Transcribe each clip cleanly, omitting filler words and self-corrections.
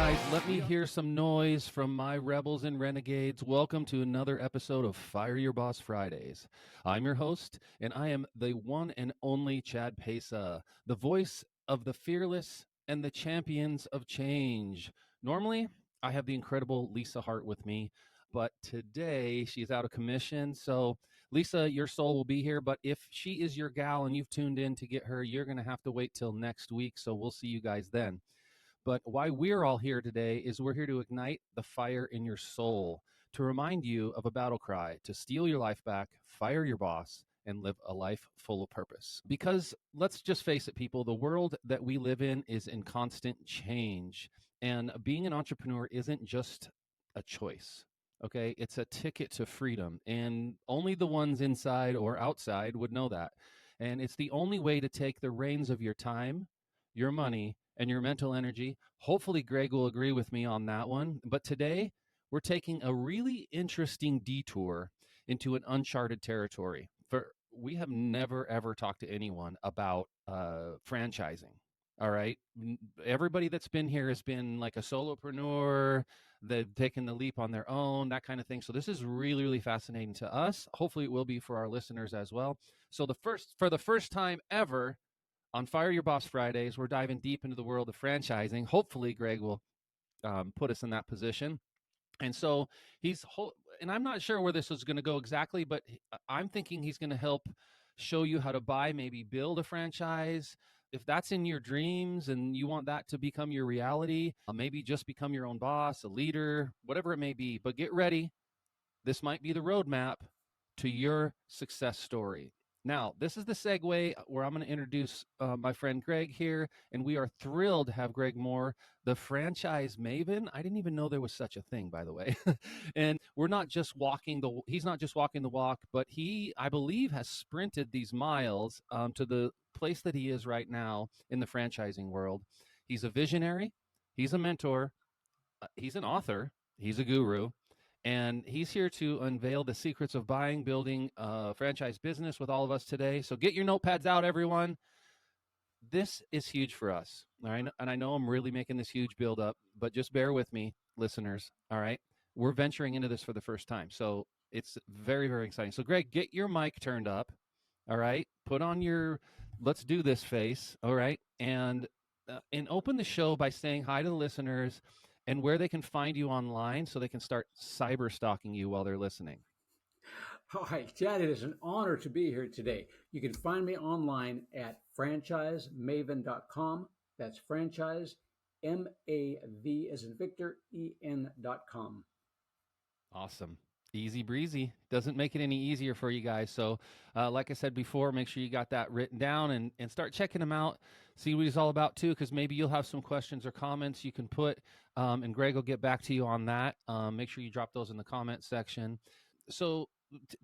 guys, let me hear some noise from my rebels and renegades. Welcome to another episode of Fire Your Boss Fridays. I'm your host, and I am the one and only Chad Passa, the voice of the fearless and the champions of change. Normally, I have the incredible Lisa Hart with me, but today she's out of commission. So, Lisa, your soul will be here, but if she is your gal and you've tuned in to get her, you're going to have to wait till next week. So, we'll see you guys then. But why we're all here today is we're here to ignite the fire in your soul, to remind you of a battle cry, to steal your life back, fire your boss, and live a life full of purpose. Because let's just face it, people, the world that we live in is in constant change. And being an entrepreneur isn't just a choice. Okay, it's a ticket to freedom, and only the ones inside or outside would know that. And it's the only way to take the reins of your time, your money, and your mental energy. Hopefully, Greg will agree with me on that one. But today, we're taking a really interesting detour into an uncharted territory. We have never, ever talked to anyone about franchising. All right. Everybody that's been here has been like a solopreneur. They've taken the leap on their own, that kind of thing. So this is really, really fascinating to us. Hopefully it will be for our listeners as well. So for the first time ever, on Fire Your Boss Fridays, we're diving deep into the world of franchising. Hopefully, Greg will put us in that position. And so and I'm not sure where this is going to go exactly, but I'm thinking he's going to help show you how to maybe build a franchise. If that's in your dreams and you want that to become your reality, maybe just become your own boss, a leader, whatever it may be. But get ready. This might be the roadmap to your success story. Now, this is the segue where I'm going to introduce my friend Greg here, and we are thrilled to have Greg Mohr, the franchise maven. I didn't even know there was such a thing, by the way. And he's not just walking the walk, but he, I believe, has sprinted these miles to the place that he is right now in the franchising world. He's a visionary, he's a mentor, he's an author, he's a guru. And he's here to unveil the secrets of building a franchise business with all of us today. So get your notepads out, everyone. This is huge for us. All right. And I know I'm really making this huge build up, but just bear with me, listeners. All right. We're venturing into this for the first time. So it's very, very exciting. So, Greg, get your mic turned up. All right. Put on your let's do this face. All right. And open the show by saying hi to the listeners and where they can find you online so they can start cyber stalking you while they're listening. Hi, Chad. It is an honor to be here today. You can find me online at franchisemaven.com. That's franchise, MAV as in Victor, EN.com. Awesome. Easy breezy. Doesn't make it any easier for you guys. So like I said before, make sure you got that written down and start checking him out. See what he's all about too, because maybe you'll have some questions or comments you can put, and Greg will get back to you on that. Make sure you drop those in the comment section. So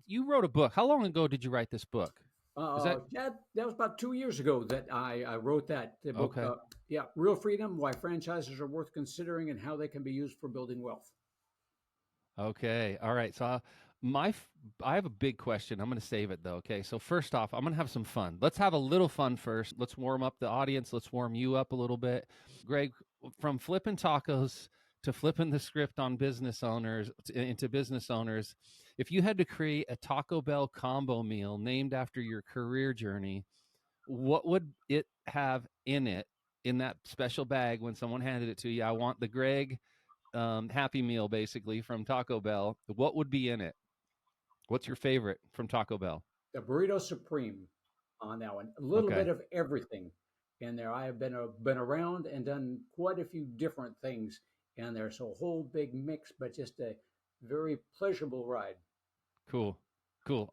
you wrote a book. How long ago did you write this book? Chad, that was about 2 years ago that I wrote that book. Okay. Real Freedom, Why Franchises Are Worth Considering and How They Can Be Used for Building Wealth. Okay. All right. So I have a big question. I'm going to save it though. Okay. So first off, I'm going to have some fun. Let's have a little fun first. Let's warm up the audience. Let's warm you up a little bit. Greg, from flipping tacos to flipping the script on business owners into business owners, if you had to create a Taco Bell combo meal named after your career journey, what would it have in it, in that special bag when someone handed it to you? I want the Greg Happy Meal, basically, from Taco Bell. What would be in it? What's your favorite from Taco Bell? The Burrito Supreme on that one. A little Okay. bit of everything in there. I have been around and done quite a few different things in there. So a whole big mix, but just a very pleasurable ride. Cool.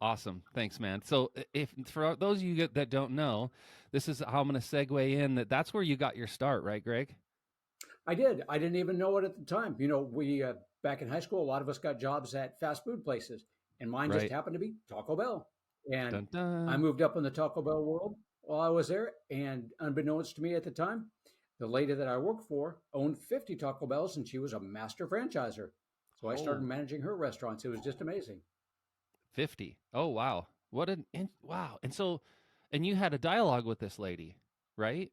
Awesome. Thanks, man. So if for those of you that don't know, this is how I'm going to segue in that's where you got your start, right, Greg? I did. I didn't even know it at the time. We back in high school, a lot of us got jobs at fast food places, and mine just Right. happened to be Taco Bell. And Dun, dun. I moved up in the Taco Bell world while I was there. And unbeknownst to me at the time, the lady that I worked for owned 50 Taco Bells, and she was a master franchiser. So I started Oh, managing her restaurants. It was just amazing. 50. Oh, wow. Wow. And you had a dialogue with this lady, right?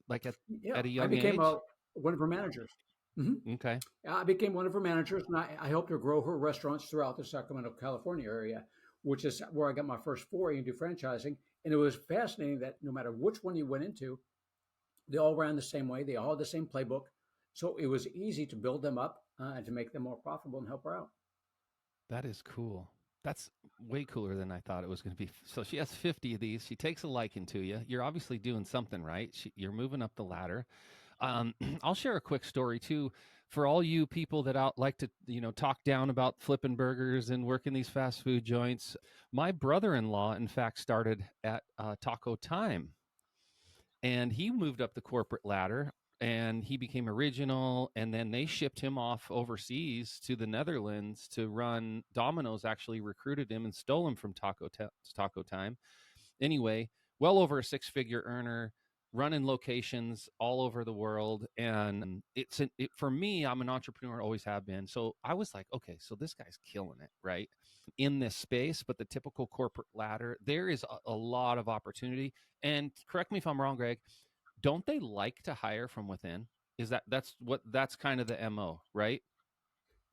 Like Yeah, at a I young became age? one of her managers. Hmm. Okay. I became one of her managers, and I helped her grow her restaurants throughout the Sacramento, California area, which is where I got my first foray into franchising. And it was fascinating that no matter which one you went into, they all ran the same way. They all had the same playbook. So it was easy to build them up and to make them more profitable and help her out. That is cool. That's way cooler than I thought it was going to be. So she has 50 of these. She takes a liking to you. You're obviously doing something right. You're moving up the ladder. I'll share a quick story too for all you people that out like to talk down about flipping burgers and working these fast food joints. My brother-in-law, in fact, started at Taco Time, and he moved up the corporate ladder and he became original, and then they shipped him off overseas to the Netherlands to run Domino's. Actually recruited him and stole him from Taco Time. Anyway, well over a six-figure earner, running locations all over the world. And for me, I'm an entrepreneur, always have been. So I was like, okay, so this guy's killing it, right, in this space. But the typical corporate ladder, there is a lot of opportunity. And correct me if I'm wrong, Greg, don't they like to hire from within? That's kind of the MO, right?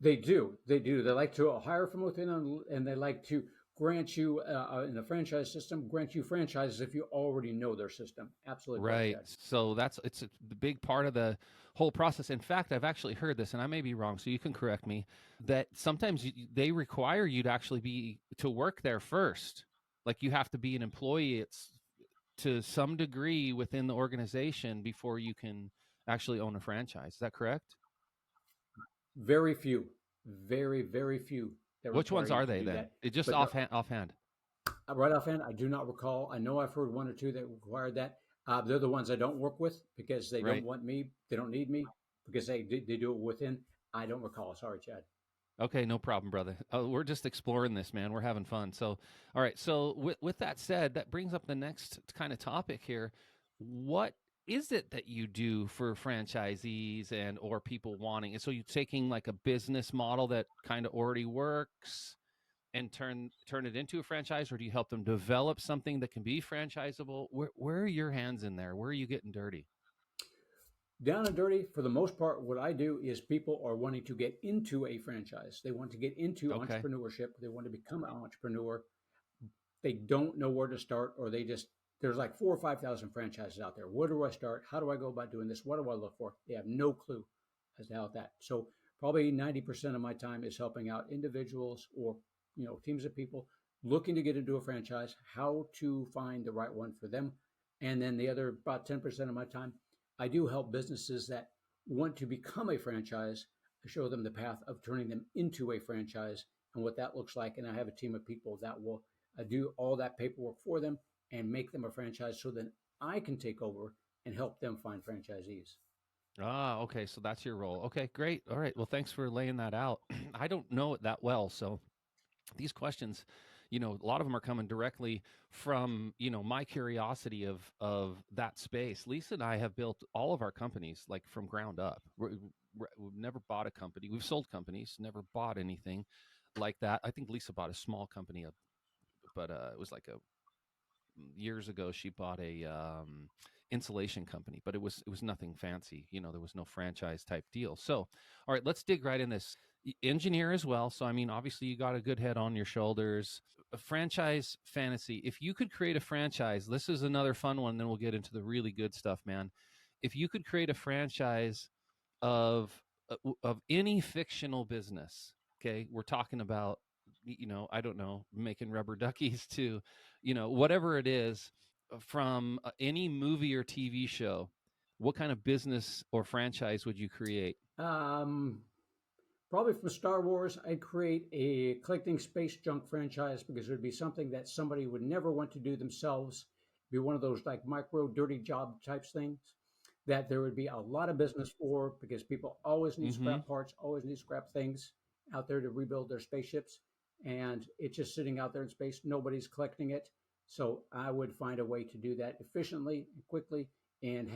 They do. They do. They like to hire from within, and they like to grant you, in the franchise system, grant you franchises if you already know their system. Absolutely correct, Right. Chad. So it's a big part of the whole process. In fact, I've actually heard this, and I may be wrong, so you can correct me, that sometimes they require you to actually be to work there first. Like you have to be an employee. It's to some degree within the organization before you can actually own a franchise. Is that correct? Very few, very few that Which require ones you are to they do then? that. It just But offhand. right offhand, I do not recall. I know I've heard one or two that required that. They're the ones I don't work with because they don't Right. want me. They don't need me because they do it within. I don't recall. Sorry, Chad. Okay, no problem, brother. We're just exploring this, man. We're having fun. So, all right. So, with that said, that brings up the next kind of topic here. What is it that you do for franchisees and or people wanting? And so, you're taking like a business model that kind of already works and turn it into a franchise, or do you help them develop something that can be franchisable? Where are your hands in there? Where are you getting dirty? Down and dirty, for the most part, what I do is people are wanting to get into a franchise. They want to get into Okay. entrepreneurship. They want to become an entrepreneur. They don't know where to start, or there's like 4 or 5 thousand franchises out there. Where do I start? How do I go about doing this? What do I look for? They have no clue as to how that. So probably 90% of my time is helping out individuals or teams of people looking to get into a franchise, how to find the right one for them. And then the other about 10% of my time, I do help businesses that want to become a franchise, show them the path of turning them into a franchise and what that looks like. And I have a team of people that will do all that paperwork for them and make them a franchise so then I can take over and help them find franchisees. Ah, okay. So that's your role. Okay, great. All right. Well, thanks for laying that out. I don't know it that well, so these questions, a lot of them are coming directly from my curiosity of that space. Lisa and I have built all of our companies like from ground up. We've never bought a company. We've sold companies, never bought anything like that. I think Lisa bought a small company, but it was like a years ago she bought a insulation company, but it was nothing fancy. There was no franchise type deal. So all right, let's dig right in this. Engineer as well, so I mean obviously you got a good head on your shoulders. A franchise fantasy, if you could create a franchise, this is another fun one, then we'll get into the really good stuff, man. If you could create a franchise of of any fictional business, okay, we're talking about, I don't know, making rubber duckies to, whatever it is, from any movie or TV show, what kind of business or franchise would you create? Um, Probably from Star Wars, I'd create a collecting space junk franchise because it would be something that somebody would never want to do themselves. It'd be one of those like micro dirty job types things that there would be a lot of business for because people always need Mm-hmm. scrap parts, always need scrap things out there to rebuild their spaceships. And it's just sitting out there in space. Nobody's collecting it. So I would find a way to do that efficiently and quickly and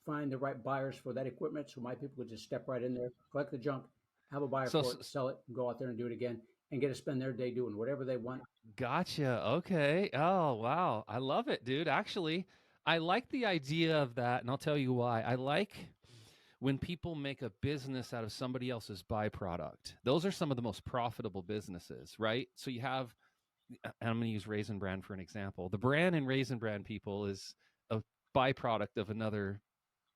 find the right buyers for that equipment. So my people would just step right in there, collect the junk, have a buyer So, for it, sell it, and go out there and do it again and get to spend their day doing whatever they want. gotcha. Okay. Oh, wow. I love it, dude. Actually, I like the idea of that, and I'll tell you why. I like when people make a business out of somebody else's byproduct, those are some of the most profitable businesses, right? So you have, and I'm going to use Raisin Bran for an example. The bran in Raisin Bran, people, is a byproduct of another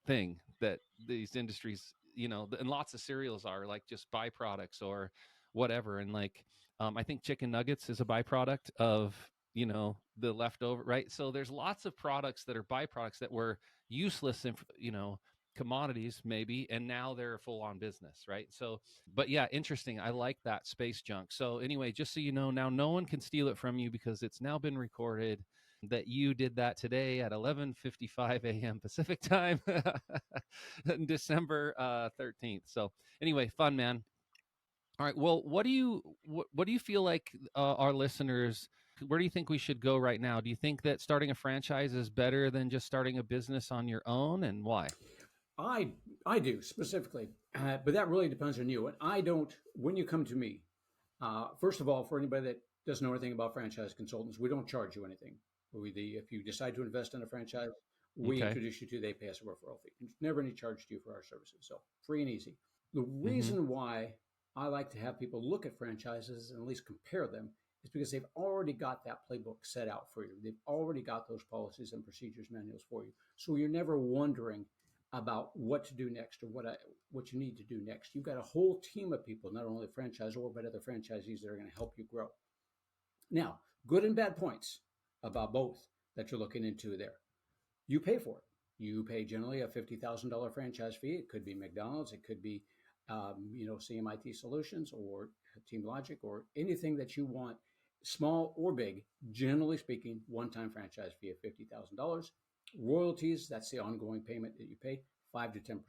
thing that these industries, and lots of cereals are like just byproducts or whatever. And like, I think chicken nuggets is a byproduct of, the leftover, right? So there's lots of products that are byproducts that were useless, commodities maybe, and now they're a full on business, right? So, but yeah, interesting. I like that space junk. So anyway, just so you know, now no one can steal it from you because it's now been recorded that you did that today at 11:55 a.m. Pacific time, December 13th. So anyway, fun, man. All right. Well, what do you feel like our listeners? Where do you think we should go right now? Do you think that starting a franchise is better than just starting a business on your own, and why? I I do specifically, but that really depends on you. And I don't. When you come to me, first of all, for anybody that doesn't know anything about franchise consultants, we don't charge you anything. If you decide to invest in a franchise, we Okay. introduce you to. They pay us a referral fee. There's never any charge to you for our services, so free and easy. The Mm-hmm. reason why I like to have people look at franchises and at least compare them is because they've already got that playbook set out for you. They've already got those policies and procedures manuals for you, so you're never wondering about what to do next or what you need to do next. You've got a whole team of people, not only the franchisor but other franchisees that are going to help you grow. Now, good and bad points about both that you're looking into there. You pay for it. You pay generally a $50,000 franchise fee. It could be McDonald's, it could be CMIT Solutions or Team Logic or anything that you want, small or big. Generally speaking, one-time franchise fee of $50,000. Royalties, that's the ongoing payment that you pay, 5 to 10%.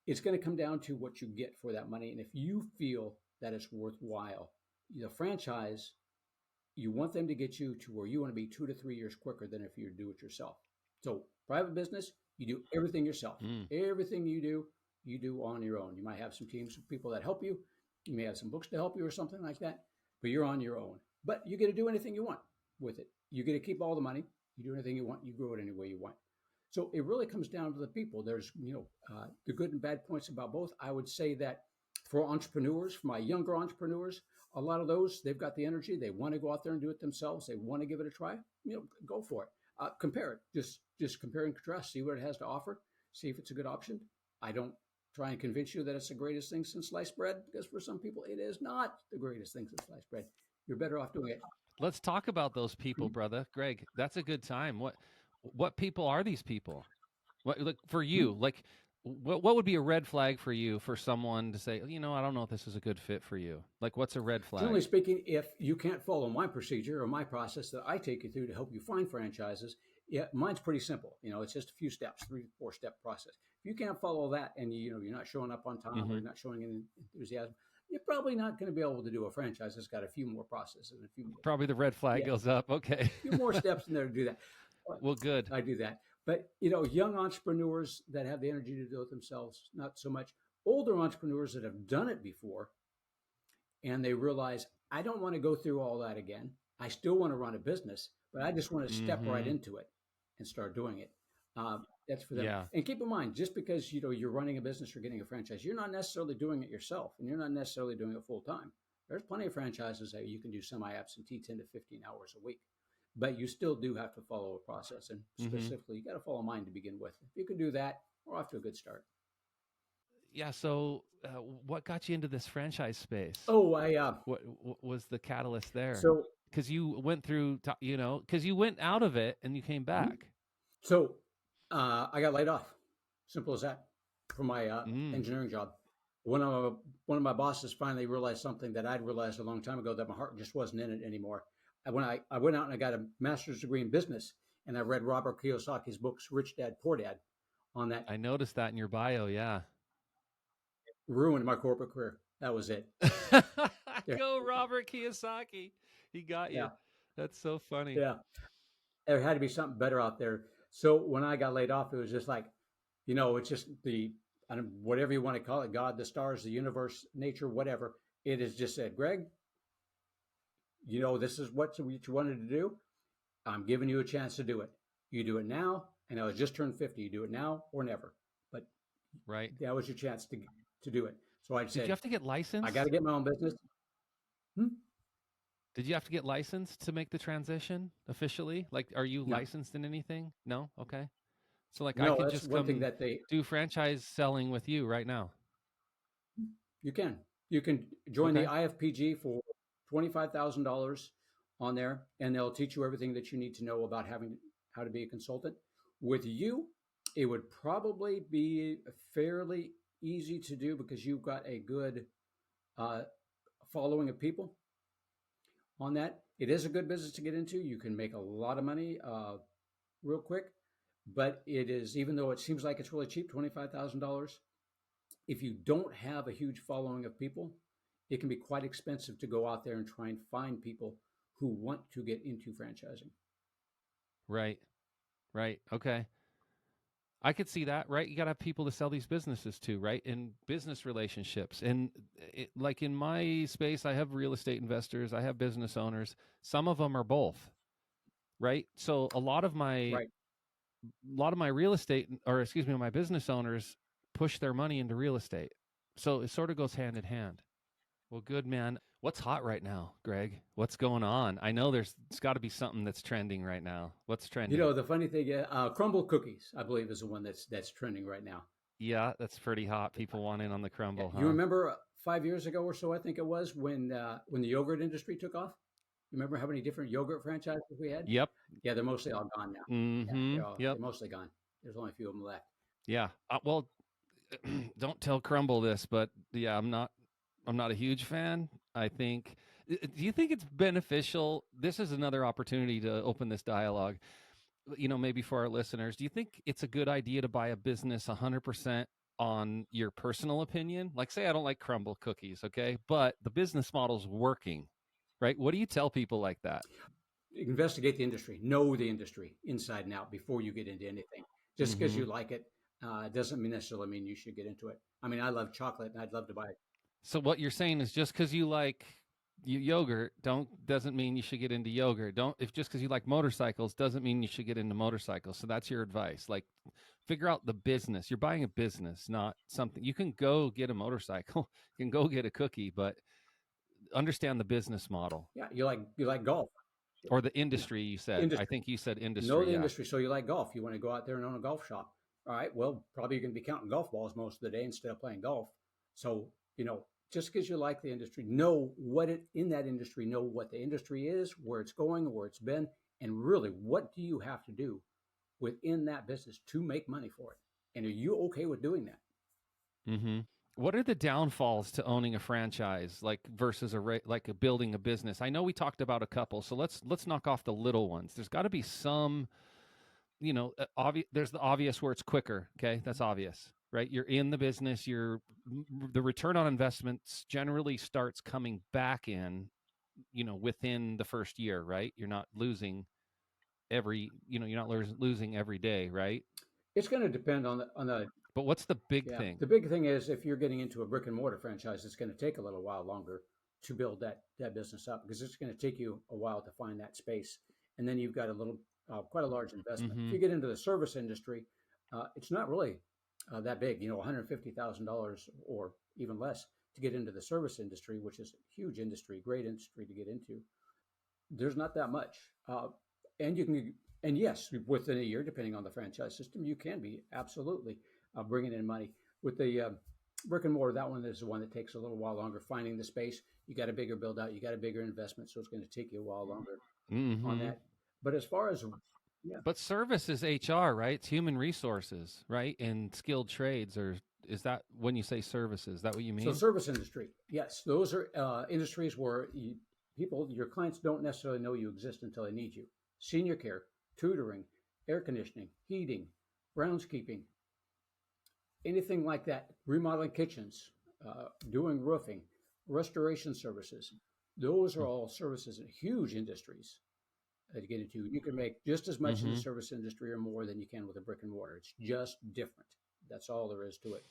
It's going to come down to what you get for that money, and if you feel that it's worthwhile, the franchise, you want them to get you to where you want to be 2 to 3 years quicker than if you do it yourself. So private business, you do everything yourself. Mm. Everything you do on your own. You might have some teams of people that help you. You may have some books to help you or something like that, but you're on your own. But you get to do anything you want with it. You get to keep all the money. You do anything you want. You grow it any way you want. So it really comes down to the people. There's, the good and bad points about both. I would say that for entrepreneurs, for my younger entrepreneurs, a lot of those, they've got the energy. They want to go out there and do it themselves. They want to give it a try. Go for it. Compare it. Just compare and contrast. See what it has to offer. See if it's a good option. I don't try and convince you that it's the greatest thing since sliced bread, because for some people it is not the greatest thing since sliced bread. You're better off doing it. Let's talk about those people, brother. Greg, that's a good time. What people are these people? What, like, for you, like, what would be a red flag for you for someone to say, I don't know if this is a good fit for you? Like, what's a red Generally flag? speaking, if you can't follow my procedure or my process that I take you through to help you find franchises, yeah, mine's pretty simple. It's just a few steps, 3 to 4 step process. If you can't follow that and you're not showing up on time or Mm-hmm. you're not showing any enthusiasm, you're probably not going to be able to do a franchise that's got a few more processes and a few more, Probably the red flag yeah, goes up. Okay. a few more steps in there to do that. Well, good. I do that. But young entrepreneurs that have the energy to do it themselves, not so much. Older entrepreneurs that have done it before, and they realize I don't want to go through all that again. I still want to run a business, but I just want to step right Mm-hmm. into it and start doing it. That's for them. Yeah. And keep in mind, just because you're running a business or getting a franchise, you're not necessarily doing it yourself, and you're not necessarily doing it full time. There's plenty of franchises that you can do semi-absentee, 10 to 15 hours a week, but you still do have to follow a process. And Mm-hmm. specifically, you got to follow mine to begin with. If you can do that, we're off to a good start. Yeah. So, what got you into this franchise space? Oh, What was the catalyst there? so Because you went through, because you went out of it and you came mhm. back. So I got laid off. Simple as that from my Mm. engineering job. One of my bosses finally realized something that I'd realized a long time ago, that my heart just wasn't in it anymore. I went out and I got a master's degree in business, and I read Robert Kiyosaki's books, Rich Dad Poor Dad, on that. I noticed that in your bio. Yeah. Ruined my corporate career. That was it. There, Go, Robert Kiyosaki. He got yeah, you. That's so funny. yeah. There had to be something better out there. So when I got laid off, it was just like, it's just whatever you want to call it, God, the stars, the universe, nature, whatever. It has just said, Greg, this is what you wanted to do. I'm giving you a chance to do it. You do it now, and I was just turned 50. You do it now or never. But right? That was your chance to do it. So I Did you said, have to get I got to licensed? get my own business. Hmm? Did you have to get licensed to make the transition officially? Like, are you No, licensed in anything? No? Okay. So, like, I no, could that's just one thing come that they do franchise selling with you right now. you can join the Okay. IFPG for $25,000 on there, and they'll teach you everything that you need to know about having how to be a consultant. With you, it would probably be fairly easy to do because you've got a good uh, following of people on that. It is a good business to get into. You can make a lot of money real quick, but it is, even though it seems like it's really cheap, $25,000. If you don't have a huge following of people, it can be quite expensive to go out there and try and find people who want to get into franchising. Right. Right. Okay. I could see that, right? You got to have people to sell these businesses to, right? In business relationships. And like in my space, I have real estate investors, I have business owners. Some of them are both, right? So Right. a lot of my real estate, or excuse me, my business owners push their money into real estate. So it sort of goes hand in hand. Well, good, man. What's hot right now, Greg? What's going on? I know it's got to be something that's trending right now. What's You trending? know, the funny thing, crumble cookies, I believe, is the one that's trending right now. Yeah, that's pretty hot. People want in on the crumble, You huh? remember 5 years ago or so, I think it was, when the yogurt industry took off? You remember how many different yogurt franchises we had? Yep. Yeah, they're mostly all gone now. Yeah, Mm-hmm. they're Yep. mostly gone. There's only a few of them left. Yeah. Well, don't tell Crumble this, but yeah, I'm not a huge fan. I think do you think it's beneficial? This is another opportunity to open this dialogue. Maybe for our listeners, do you think it's a good idea to buy a business 100% on your personal opinion? Like say I don't like crumble cookies, okay? But the business model's working, right? What do you tell people like that? Investigate the industry, know the industry inside and out before you get into anything. Just because Mhm. you like it doesn't necessarily mean you should get into it. I mean, I love chocolate and I'd love to buy it. So what you're saying is just because you like yogurt don't doesn't mean you should get into yogurt. Don't if just because you like motorcycles doesn't mean you should get into motorcycles. So that's your advice. Like figure out the business. You're buying a business, not something. You can go get a motorcycle, you can go get a cookie, but understand the business model Yeah, you like golf. or the Yeah, industry. You said. I industry. think you said Know industry. the Yeah. industry. So you like golf. You want to go out there and own a golf shop. All right. Well, probably you're going to be counting golf balls most of the day instead of playing golf. So, just because you like the industry, know what it in that industry, know what the industry is, where it's going, where it's been, and really what do you have to do within that business to make money for it? And are you okay with doing that? Mm-hmm. What are the downfalls to owning a franchise, like versus like a building a business? I know we talked about a couple, so let's knock off the little ones. There's got to be some, obvious. There's the obvious where it's quicker. Okay, that's obvious, right? You're in the business. The return on investments generally starts coming back in, within the first year, right? You're not losing you're not losing every day, right? It's going to depend on the But what's the big yeah. thing? The big thing is if you're getting into a brick and mortar franchise, it's going to take a little while longer to build that business up because it's going to take you a while to find that space, and then you've got quite a large investment. If Mm-hmm. you get into the service industry, it's not really that big. $150,000 or even less to get into the service industry, which is a huge industry, great industry to get into. There's not that much, and you can, and yes, within a year, depending on the franchise system, you can be absolutely bringing in money with the brick and mortar. That one is the one that takes a little while longer finding the space. You got a bigger build out, you got a bigger investment, so it's going to take you a while longer on Mm-hmm. that. But as far as yeah, But service is HR, right? It's human resources, right? And skilled trades, or is that when you say services? Is that what you so mean? service industry, yes, those are industries where your clients don't necessarily know you exist until they need you. Senior care, tutoring, air conditioning, heating, groundskeeping, anything like that, remodeling kitchens, doing roofing, restoration services. Those are all services in huge industries to get into. You can make just as much in the Mm-hmm. service industry or more than you can with a brick and mortar. It's just different. That's all there is to it.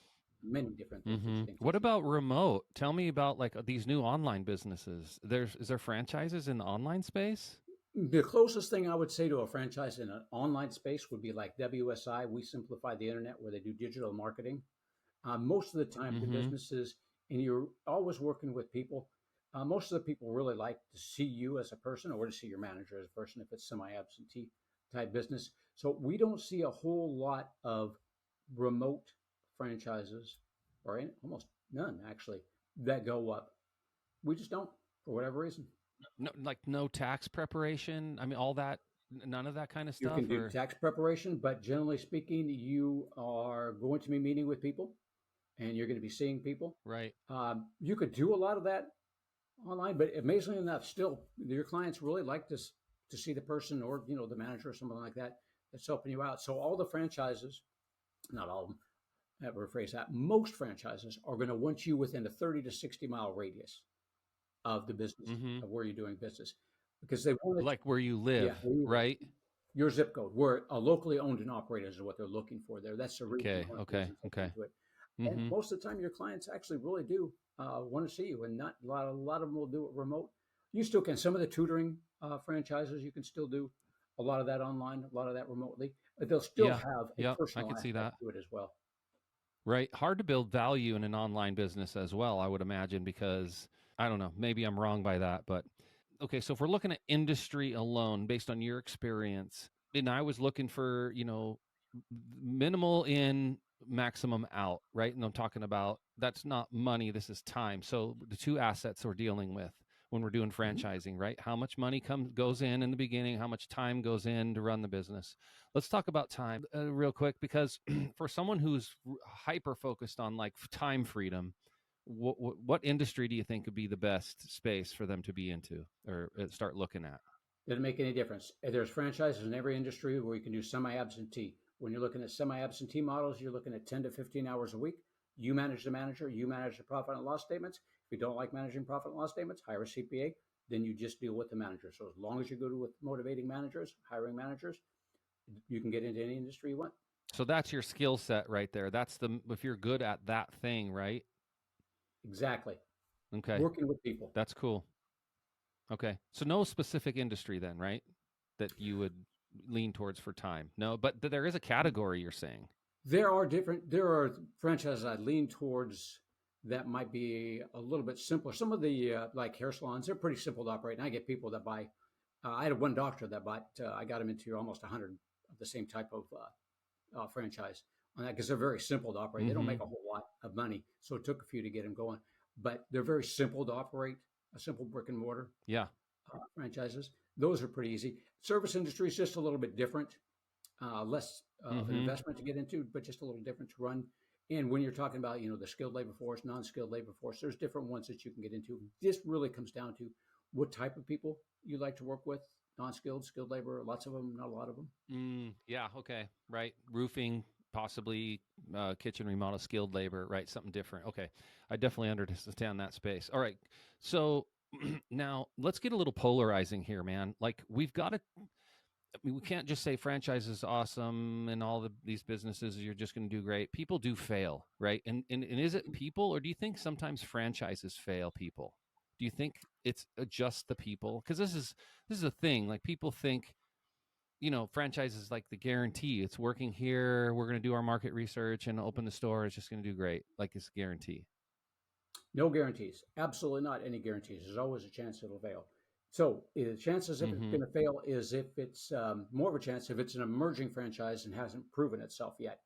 Many different Mm-hmm. things What that you about remote? Tell me about like these new online businesses. Is there franchises in the online space? the closest thing I would say to a franchise in an online space would be like WSI. We simplify the internet where they do digital marketing. Most of the time, the Mm-hmm. businesses, and you're always working with people. Most of the people really like to see you as a person or to see your manager as a person if it's semi-absentee type business. So we don't see a whole lot of remote franchises, or almost none actually, that go up. We just don't, for whatever reason. No, like no tax preparation. I mean, all that, none of that kind of You can stuff, do or tax preparation, but generally speaking, you are going to be meeting with people and you're going to be seeing people. right? You could do a lot of that online, but amazingly enough, still your clients really like to see the person or the manager or something like that that's helping you out. So all the franchises, not all of them, that rephrase that, most franchises are going to want you within a 30 to 60 mile radius of the business Mm-hmm. of where you're doing business because they want it. Like where you Yeah, live, where you live. right? Your zip code, where a locally owned and operated is what they're looking for there. That's the reason, Okay, one of the okay, reasons they okay. come to it. And Mm-hmm. most of the time, your clients actually really do want to see you, and not a lot of them will do it remote. You still can. Some of the tutoring franchises you can still do a lot of that online, a lot of that remotely, but they'll still Yeah, have a yeah, I personal can see aspect that. to it as well. Right, hard to build value in an online business as well, I would imagine, because I don't know, maybe I'm wrong by that, but okay, so if we're looking at industry alone based on your experience, and I was looking for, minimal in, maximum out, right? And I'm talking about that's not money, this is time. So the two assets we're dealing with when we're doing Mhm. franchising, right? How much money goes in the beginning, how much time goes in to run the business. Let's talk about time real quick, because for someone who's hyper focused on like time freedom, what industry do you think would be the best space for them to be into or start looking at? Doesn't make any difference. There's franchises in every industry where you can do semi-absentee. When you're looking at semi-absentee models, you're looking at 10 to 15 hours a week. You manage the manager, you manage the profit and loss statements. If you don't like managing profit and loss statements, hire a CPA. Then you just deal with the manager. So as long as you're good with motivating managers, hiring managers, you can get into any industry you want. So that's your skill set right there. That's the if you're good at that thing, right? Exactly. Okay. Working with people. That's cool. Okay. So no specific industry then, right? That you would lean towards for time. No, but there is a category you're saying. There are franchises I lean towards that might be a little bit simpler. Some of the like hair salons, they're pretty simple to operate. And I get people that buy, I had one doctor that bought, I got him into almost 100 of the same type of franchise on that because they're very simple to operate. They don't Mm-hmm. make a whole lot of money. So it took a few to get them going, but they're very simple to operate, a simple brick and mortar Yeah. franchises. Those are pretty easy. Service industry is just a little bit different, less of an Mm-hmm. investment to get into, but just a little different to run. And when you're talking about, the skilled labor force, non-skilled labor force, there's different ones that you can get into. This really comes down to what type of people you like to work with, non-skilled, skilled labor, lots of them, not a lot of them. Yeah. Okay. Right. Roofing, possibly kitchen remodel, skilled labor. Right. Something different. Okay. I definitely understand that space. All right. So now let's get a little polarizing here, man. Like we've got to. I mean, we can't just say franchise is awesome and these businesses you're just going to do great. People do fail, right? And is it people, or do you think sometimes franchises fail people? Do you think it's just the people? Because this is a thing. Like people think, franchise is like the guarantee. It's working here. We're going to do our market research and open the store. It's just going to do great. Like it's a guarantee. No guarantees. Absolutely not any guarantees. There's always a chance it'll fail. So the chances of it Mm-hmm. going to fail is if it's more of a chance if it's an emerging franchise and hasn't proven itself yet.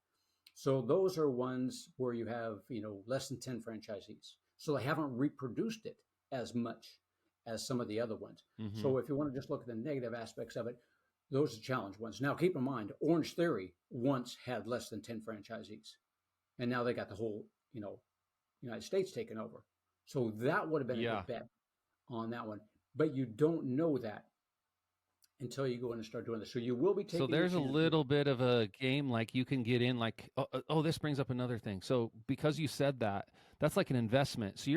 So those are ones where you have, less than 10 franchisees. So they haven't reproduced it as much as some of the other ones. Mm-hmm. So if you want to just look at the negative aspects of it, those are challenge ones. Now keep in mind, Orange Theory once had less than 10 franchisees. And now they got the whole, United States taken over. So that would have been a Yeah. good bet on that one. But you don't know that until you go in and start doing this. So you will be So taking your there's a chances. little bit of a game like you can get in like this brings up another thing. So because you said that, that's like an investment. So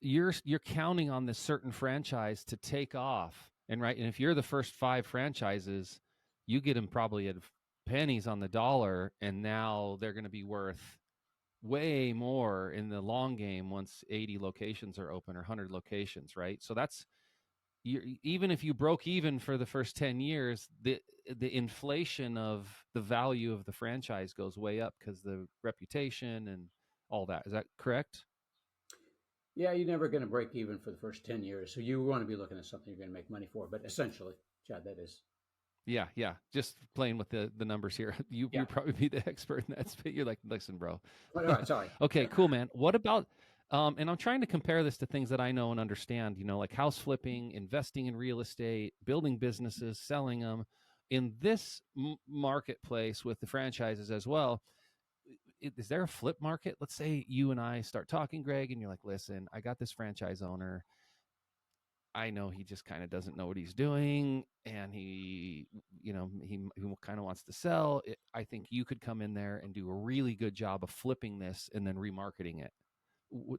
you're counting on this certain franchise to take off. And right, and if you're the first 5 franchises, you get them probably at pennies on the dollar and now they're going to be worth way more in the long game once 80 locations are open or 100 locations, right? So that's even if you broke even for the first 10 years, the inflation of the value of the franchise goes way up because the reputation and all that. Is that correct? Yeah, you're never going to break even for the first 10 years. So you want to be looking at something you're going to make money for. But essentially, Chad, that is. Yeah, yeah. Just playing with the numbers here. You Yeah. probably be the expert in that space. You're like, listen, bro. All right. Sorry. Okay, cool, man. What about and I'm trying to compare this to things that I know and understand, like house flipping, investing in real estate, building businesses, selling them. In this marketplace with the franchises as well, is there a flip market? Let's say you and I start talking, Greg, and you're like, listen, I got this franchise owner. I know he just kind of doesn't know what he's doing, and he kind of wants to sell. I think you could come in there and do a really good job of flipping this and then remarketing it.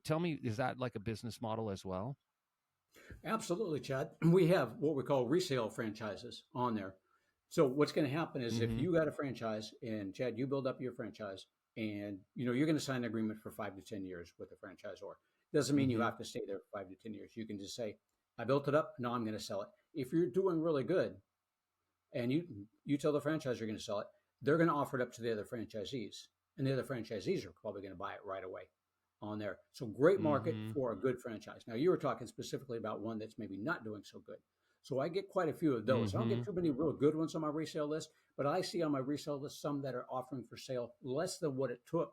Tell me, is that like a business model as well? Absolutely, Chad. We have what we call resale franchises on there. So what's going to happen is if Mm-hmm. you got a franchise and Chad, you build up your franchise and you're going to sign an agreement for 5 to 10 years with the franchisor. Doesn't mean you Mm-hmm. have to stay there for 5 to 10 years. You can just say, I built it up. Now I'm going to sell it. If you're doing really good and you tell the franchise you're going to sell it, they're going to offer it up to the other franchisees, and the other franchisees are probably going to buy it right away on there. So great market Mm-hmm. for a good franchise. Now you were talking specifically about one that's maybe not doing so good. So I get quite a few of those. I don't Mm-hmm. get too many real good ones on my resale list, but I see on my resale list some that are offering for sale less than what it took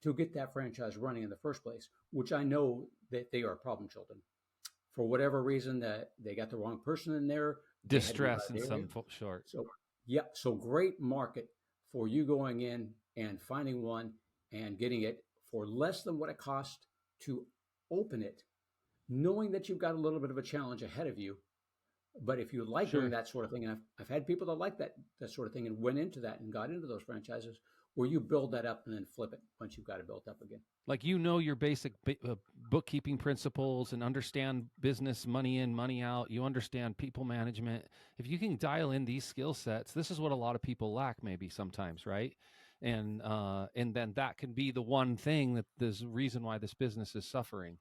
to get that franchise running in the first place, which I know that they are problem children. For whatever reason that they got the wrong person in there, they had to move Distress out in of the area. some short. So, yeah, so great market for you going in and finding one and getting it for less than what it cost to open it, knowing that you've got a little bit of a challenge ahead of you. But if you like doing Sure. that sort of thing, and I've had people that like that sort of thing and went into that and got into those franchises where you build that up and then flip it once you've got it built up again. Like your basic bookkeeping principles and understand business, money in, money out. You understand people management. If you can dial in these skill sets, this is what a lot of people lack maybe sometimes, right? And then that can be the one thing that there's a reason why this business is suffering,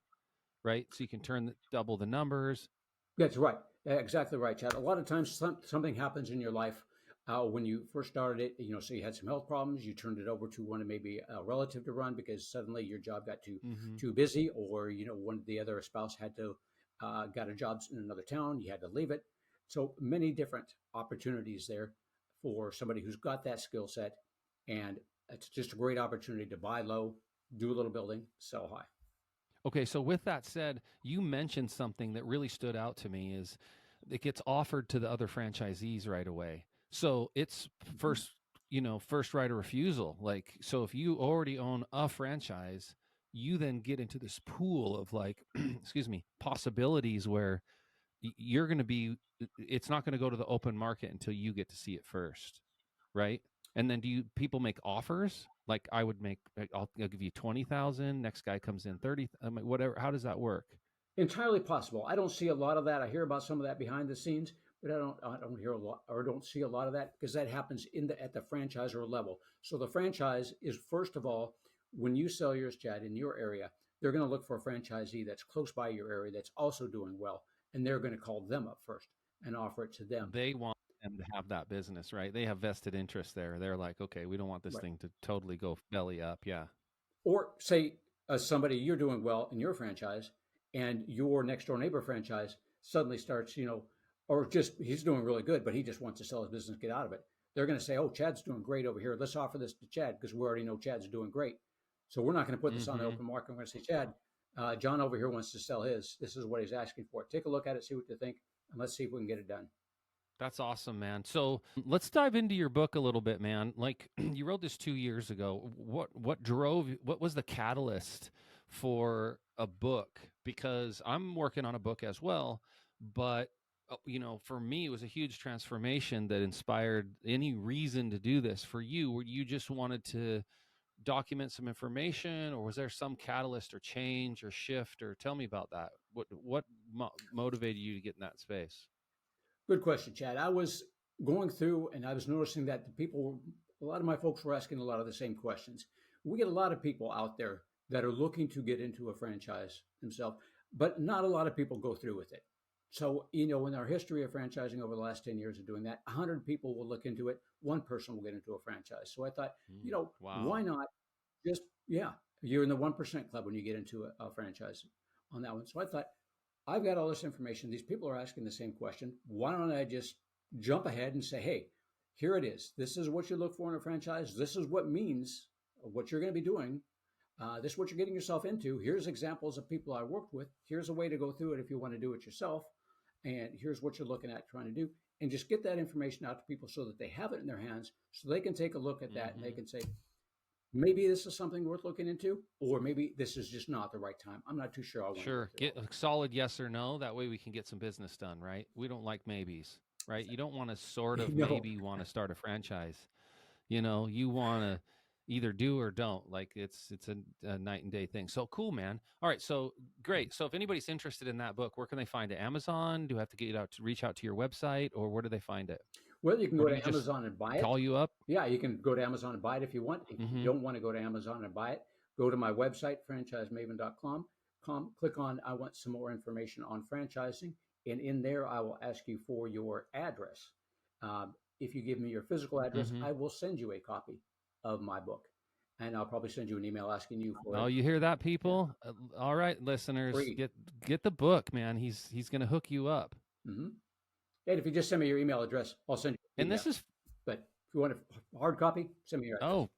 right? So you can double the numbers. That's right. Exactly right, Chad. A lot of times something happens in your life when you first started it, so you had some health problems, you turned it over to one of maybe a relative to run because suddenly your job got Mm-hmm. too busy, or, one of the other spouse had to got a job in another town, you had to leave it. So many different opportunities there for somebody who's got that skill set. And it's just a great opportunity to buy low, do a little building, sell high. Okay, so with that said, you mentioned something that really stood out to me is it gets offered to the other franchisees right away. So it's Mhm. first right of refusal. Like, so if you already own a franchise, you then get into this pool of like, excuse me, possibilities where you're going to be, it's not going to go to the open market until you get to see it first, right? And then people make offers? Like I would make, like, I'll give you 20,000. Next guy comes in 30. I mean, whatever. How does that work? Entirely possible. I don't see a lot of that. I hear about some of that behind the scenes, but I don't hear a lot or don't see a lot of that because that happens at the franchisor level. So the franchise is first of all, when you sell yours, Chad, in your area, they're going to look for a franchisee that's close by your area that's also doing well, and they're going to call them up first and offer it to them. They want them to have that business, right? They have vested interest there. They're like, okay, we don't want this Right. thing to totally go belly up. Yeah. Or say somebody you're doing well in your franchise, and your next door neighbor franchise suddenly starts, or just he's doing really good, but he just wants to sell his business, get out of it. They're going to say, "Oh, Chad's doing great over here. Let's offer this to Chad because we already know Chad's doing great." So we're not going to put this on the Mm-hmm. open market. I'm going to say, Chad, John over here wants to sell his. This is what he's asking for. Take a look at it, see what you think, and let's see if we can get it done. That's awesome, man. So let's dive into your book a little bit, man. Like you wrote this 2 years ago. What was the catalyst for a book? Because I'm working on a book as well, but for me, it was a huge transformation that inspired any reason to do this for you. Where you just wanted to document some information, or was there some catalyst or change or shift? Or tell me about that. What motivated you to get in that space? Good question, Chad. I was going through and I was noticing that a lot of my folks were asking a lot of the same questions. We get a lot of people out there that are looking to get into a franchise themselves, but not a lot of people go through with it. So, in our history of franchising over the last 10 years of doing that, 100 people will look into it. One person will get into a franchise. So I thought, Wow. why not just, yeah, you're in the 1% club when you get into a franchise on that one. So I thought, I've got all this information. These people are asking the same question. Why don't I just jump ahead and say, hey, here it is. This is what you look for in a franchise. This is what means what you're going to be doing. This is what you're getting yourself into. Here's examples of people I worked with. Here's a way to go through it if you want to do it yourself. And here's what you're looking at trying to do. And just get that information out to people so that they have it in their hands so they can take a look at that and they can say, maybe this is something worth looking into, or maybe this is just not the right time. I'm not too sure I want to Sure. Get a solid yes or no. That way we can get some business done, right? We don't like maybes, right? You don't want to sort of No. maybe want to start a franchise. You know, you want to either do or don't. Like it's a night and day thing. So cool, man. All right, so great. So if anybody's interested in that book, where can they find it? Amazon? Do you have to get out to reach out to your website, or where do they find it? Well, you can Or go do to you just Amazon and buy it. call you up? Yeah, you can go to Amazon and buy it if you want. If you Mm-hmm. don't want to go to Amazon and buy it, go to my website, franchisemaven.com. Click on I want some more information on franchising. And in there, I will ask you for your address. If you give me your physical address, Mm-hmm. I will send you a copy of my book. And I'll probably send you an email asking you for Oh, it. you hear that, Yeah, people? All right, listeners, free. get the book, man. He's going to hook you up. Mm-hmm. And if you just send me your email address, I'll send you a And PDF. this is But if you want a hard copy, send me your address. oh,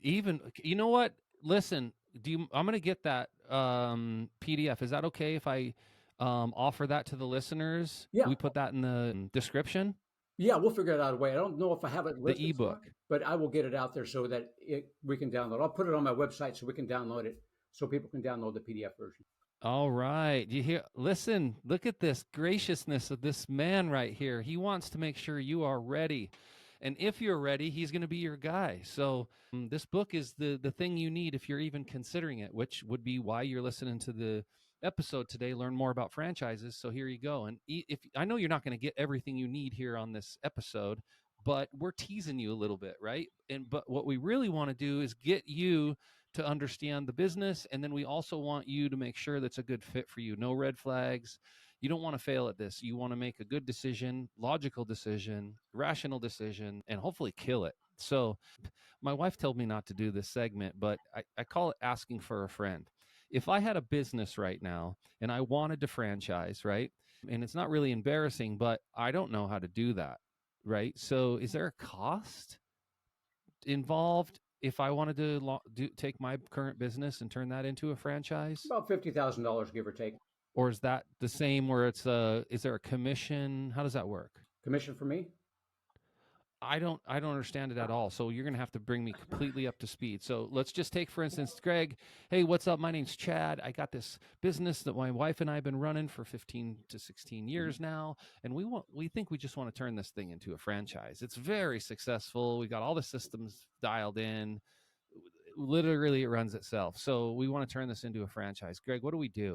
even you know what? Listen, I'm going to get that PDF. Is that okay if I offer that to the listeners? Yeah, We put that in the description, yeah, we'll figure it out a way. I don't know if I have it the listed somewhere, ebook. but I will get it out there so that we can download. I'll put it on my website so we can download it, so people can download the PDF version. All right. You hear? Listen, look at this graciousness of this man right here. He wants to make sure you are ready. And if you're ready, he's going to be your guy. So this book is the thing you need if you're even considering it, which would be why you're listening to the episode today. Learn more about franchises. So here you go. And if I know you're not going to get everything you need here on this episode, but we're teasing you a little bit, right? But what we really want to do is get you to understand the business, and then we also want you to make sure that's a good fit for you. No red flags. You don't want to fail at this. You want to make a good decision, logical decision, rational decision, and hopefully kill it. So my wife told me not to do this segment, but I call it asking for a friend. If I had a business right now and I wanted to franchise, right? And it's not really embarrassing, but I don't know how to do that, right? So is there a cost involved if I wanted to take my current business and turn that into a franchise? About $50,000, give or take. Or is that the same where is there a commission? How does that work? Commission for me? I don't understand it at all. So you're going to have to bring me completely up to speed. So let's just take, for instance, Greg. Hey, what's up? My name's Chad. I got this business that my wife and I have been running for 15 to 16 years now. And we think we just want to turn this thing into a franchise. It's very successful. We got all the systems dialed in. Literally it runs itself. So we want to turn this into a franchise. Greg, what do we do?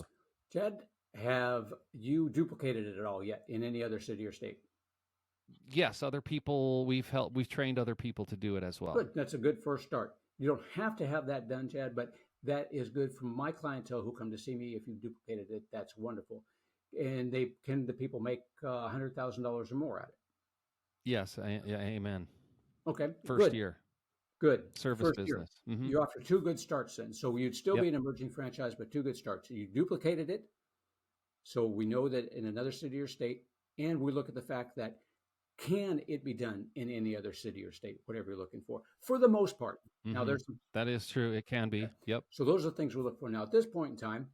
Chad, have you duplicated it at all yet in any other city or state? Yes, other people we've trained other people to do it as well. Good. That's a good first start. You don't have to have that done, Chad, but that is good from my clientele who come to see me. If you duplicated it, that's wonderful. And the people make $100,000 or more at it. Yes, yeah, amen. Okay, First good. year. Good. Service First business. year. Mm-hmm. You're off to two good starts then. So you'd still Yep. be an emerging franchise, but two good starts. You duplicated it. So we know that in another city or state, and we look at the fact that can it be done in any other city or state, whatever you're looking for the most part. Mm-hmm. Now there's some, that is true. It can be. okay. Yep. So those are the things we look for. Now at this point in time,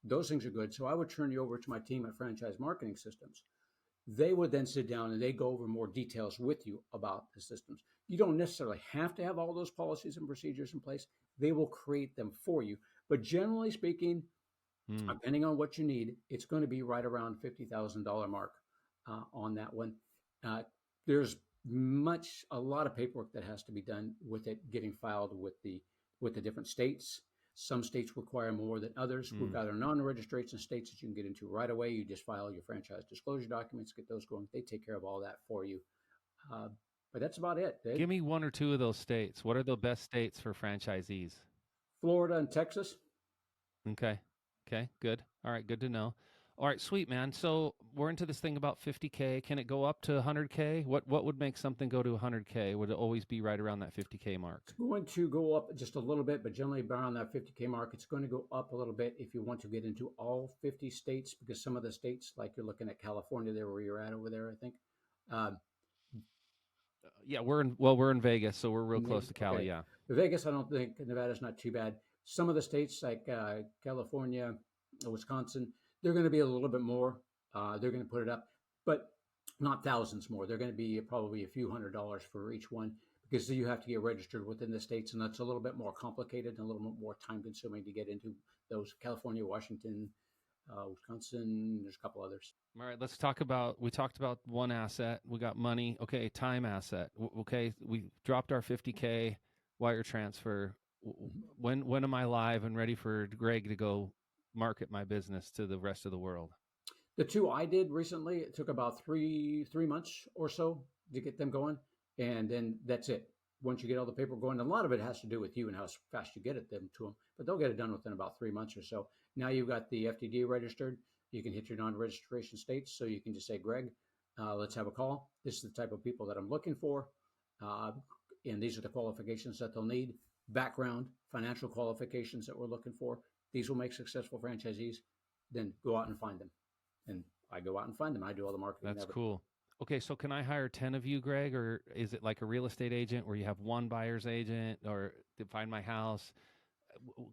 those things are good. So I would turn you over to my team at Franchise Marketing Systems. They would then sit down and they go over more details with you about the systems. You don't necessarily have to have all those policies and procedures in place. They will create them for you. But generally speaking, depending on what you need, it's going to be right around $50,000 mark on that one. There's a lot of paperwork that has to be done with it getting filed with the different states. Some states require more than others. We've got our non-registration states that you can get into right away. You just file your franchise disclosure documents, get those going. They take care of all that for you. But that's about it. Give me one or two of those states. What are the best states for franchisees? Florida and Texas. Okay. Okay, good. All right, good to know. All right, sweet, man. So we're into this thing about 50K. Can it go up to 100K? What would make something go to 100K? Would it always be right around that 50K mark? It's going to go up just a little bit, but generally around that 50K mark. It's going to go up a little bit if you want to get into all 50 states, because some of the states, like you're looking at California, there where you're at over there, I think. Uh, Yeah, we're in Vegas, so we're real close to Cali. okay, Yeah. Vegas, I don't think Nevada's not too bad. Some of the states like California, Wisconsin, they're going to be a little bit more. They're going to put it up, but not thousands more. They're going to be probably a few $100s for each one, because you have to get registered within the states, and that's a little bit more complicated and a little bit more time consuming to get into those. California, Washington, Wisconsin. There's a couple others. All right, let's talk about. We talked about one asset. We got money. Okay, time asset. Okay, we dropped our 50K wire transfer. Mhm. When am I live and ready for Greg to go market my business to the rest of the world? The two I did recently, it took about three months or so to get them going, and then that's it. Once you get all the paper going, a lot of it has to do with you and how fast you get it them to them, but they'll get it done within about 3 months or so. Now you've got the FTD registered. You can hit your non-registration states, so you can just say, Greg, let's have a call. This is the type of people that I'm looking for, uh, and these are the qualifications that they'll need. Background, financial qualifications that we're looking for. These will make successful franchisees. Then go out and find them, and I go out and find them. I do all the marketing and That's everything. cool. Okay, so can I hire 10 of you, Greg, or is it like a real estate agent where you have one buyer's agent or to find my house?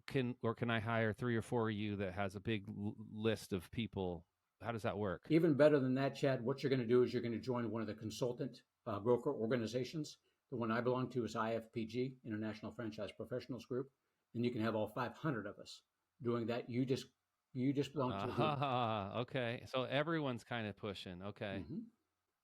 Can I hire 3 or 4 of you that has a big list of people? How does that work? Even better than that, Chad, what you're going to do is you're going to join one of the consultant broker organizations. The one I belong to is IFPG, International Franchise Professionals Group, and you can have all 500 of us doing that. You just belong to a group. Okay. So everyone's kind of pushing. Okay. Mm-hmm.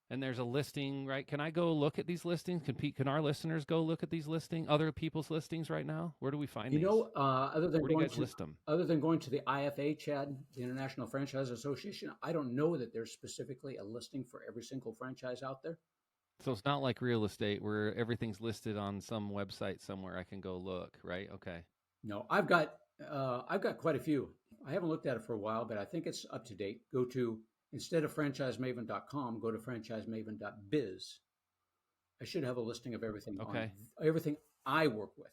And there's a listing, right? Can I go look at these listings? Can our listeners go look at these listings, other people's listings right now? Where do we find You these? know, other than Where do you going guys to list them? other than going to the IFA, Chad, the International Franchise Association, I don't know that there's specifically a listing for every single franchise out there. So it's not like real estate where everything's listed on some website somewhere I can go look, right? Okay. No, I've got quite a few. I haven't looked at it for a while, but I think it's up to date. Go to, instead of franchisemaven.com, go to franchisemaven.biz. I should have a listing of everything on Okay. everything I work with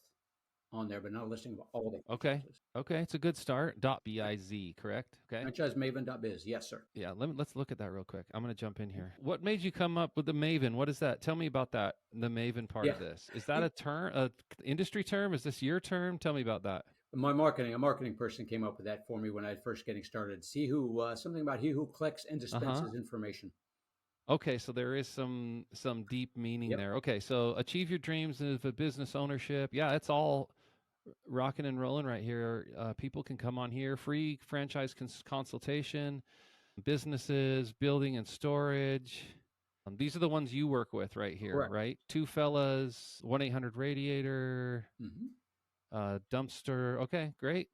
on there, but not a listing of all the Okay. franchises. Okay. It's a good start. .biz, correct? Okay. Franchisemaven.biz. Yes, sir. Yeah, let's look at that real quick. I'm going to jump in here. What made you come up with the Maven? What is that? Tell me about that. The Maven part Yeah. of this. Is that a term, a industry term? Is this your term? Tell me about that. A marketing person came up with that for me when I first getting started. Something about he who collects and Uh-huh. dispenses information. Okay, so there is some deep meaning Yep. there. Okay, so achieve your dreams of a business ownership. Yeah, it's all rocking and rolling right here. People can come on here, free franchise consultation, businesses, building and storage. These are the ones you work with right here, Correct. right? Two fellas, 1-800 radiator, Mm-hmm. dumpster. Okay, great.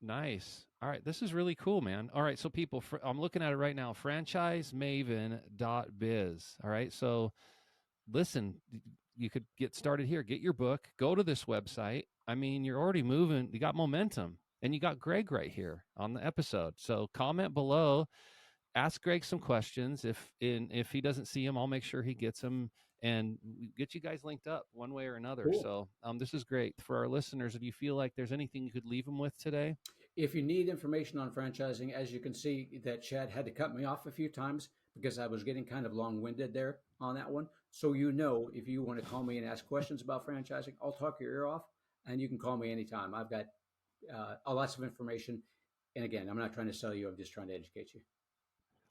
Nice. All right, this is really cool, man. All right, so people, I'm looking at it right now, franchisemaven.biz. All right, so listen, you could get started here, get your book, go to this website. I mean, you're already moving, you got momentum, and you got Greg right here on the episode. So comment below, ask Greg some questions. If he doesn't see them, I'll make sure he gets them and get you guys linked up one way or another. Cool. So this is great for our listeners. Do you feel like there's anything you could leave them with today? If you need information on franchising, as you can see, that Chad had to cut me off a few times because I was getting kind of long-winded there on that one. So if you want to call me and ask questions about franchising, I'll talk your ear off, and you can call me anytime. I've got lots of information, and again, I'm not trying to sell you. I'm just trying to educate you.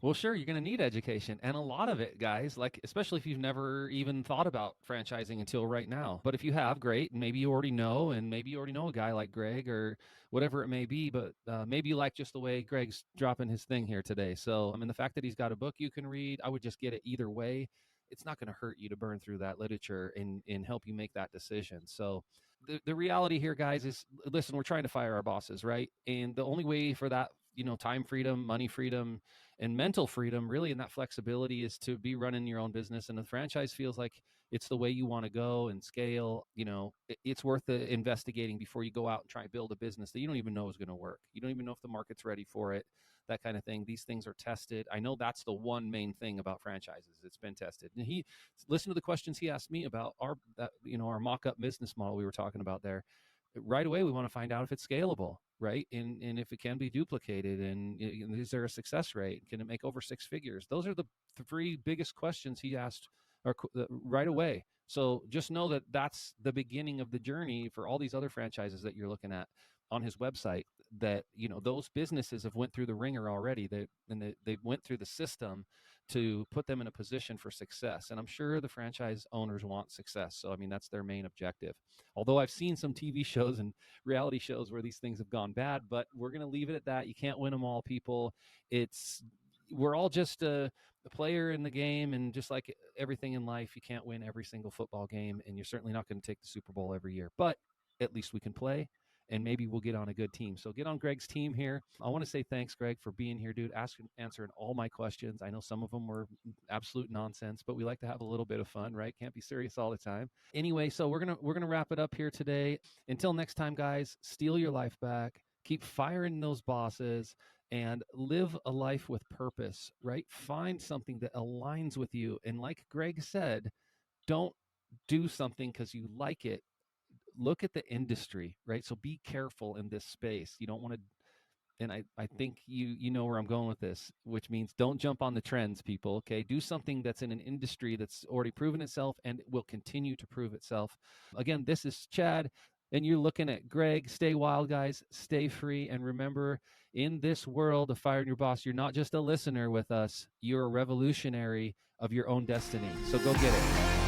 Well, sure, you're going to need education and a lot of it, guys, like especially if you've never even thought about franchising until right now. But if you have, great. And maybe you already know, and maybe you already know a guy like Greg or whatever it may be. But maybe you like just the way Greg's dropping his thing here today. So, I mean, the fact that he's got a book you can read, I would just get it either way. It's not going to hurt you to burn through that literature and help you make that decision. So, the reality here, guys, is listen, we're trying to fire our bosses, right? And the only way for that, time freedom, money freedom, and mental freedom really in that flexibility is to be running your own business. And the franchise feels like it's the way you want to go and scale, it's worth investigating before you go out and try and build a business that you don't even know is going to work. You don't even know if the market's ready for it, that kind of thing. These things are tested. I know that's the one main thing about franchises. It's been tested. And he listened to the questions he asked me about our mock-up business model we were talking about there. Right away, we want to find out if it's scalable, right? And if it can be duplicated, and is there a success rate? Can it make over six figures? Those are the three biggest questions he asked right away. So just know that that's the beginning of the journey for all these other franchises that you're looking at on his website, that those businesses have went through the ringer already. They went through the system to put them in a position for success. And I'm sure the franchise owners want success. So, I mean, that's their main objective. Although I've seen some TV shows and reality shows where these things have gone bad, but we're going to leave it at that. You can't win them all, people. We're all just a player in the game, and just like everything in life, you can't win every single football game, and you're certainly not going to take the Super Bowl every year. But at least we can play, and maybe we'll get on a good team. So get on Greg's team here. I want to say thanks, Greg, for being here, dude, answering all my questions. I know some of them were absolute nonsense, but we like to have a little bit of fun, right? Can't be serious all the time. Anyway, so we're gonna wrap it up here today. Until next time, guys, steal your life back. Keep firing those bosses and live a life with purpose, right? Find something that aligns with you. And like Greg said, don't do something because you like it. Look at the industry, right? So be careful in this space. You don't want to, and I think you know where I'm going with this, which means don't jump on the trends, people. Okay, do something that's in an industry that's already proven itself and will continue to prove itself. Again, this is Chad, and you're looking at Greg. Stay wild, guys. Stay free, and remember, in this world of Firing Your Boss, you're not just a listener with us. You're a revolutionary of your own destiny. So go get it.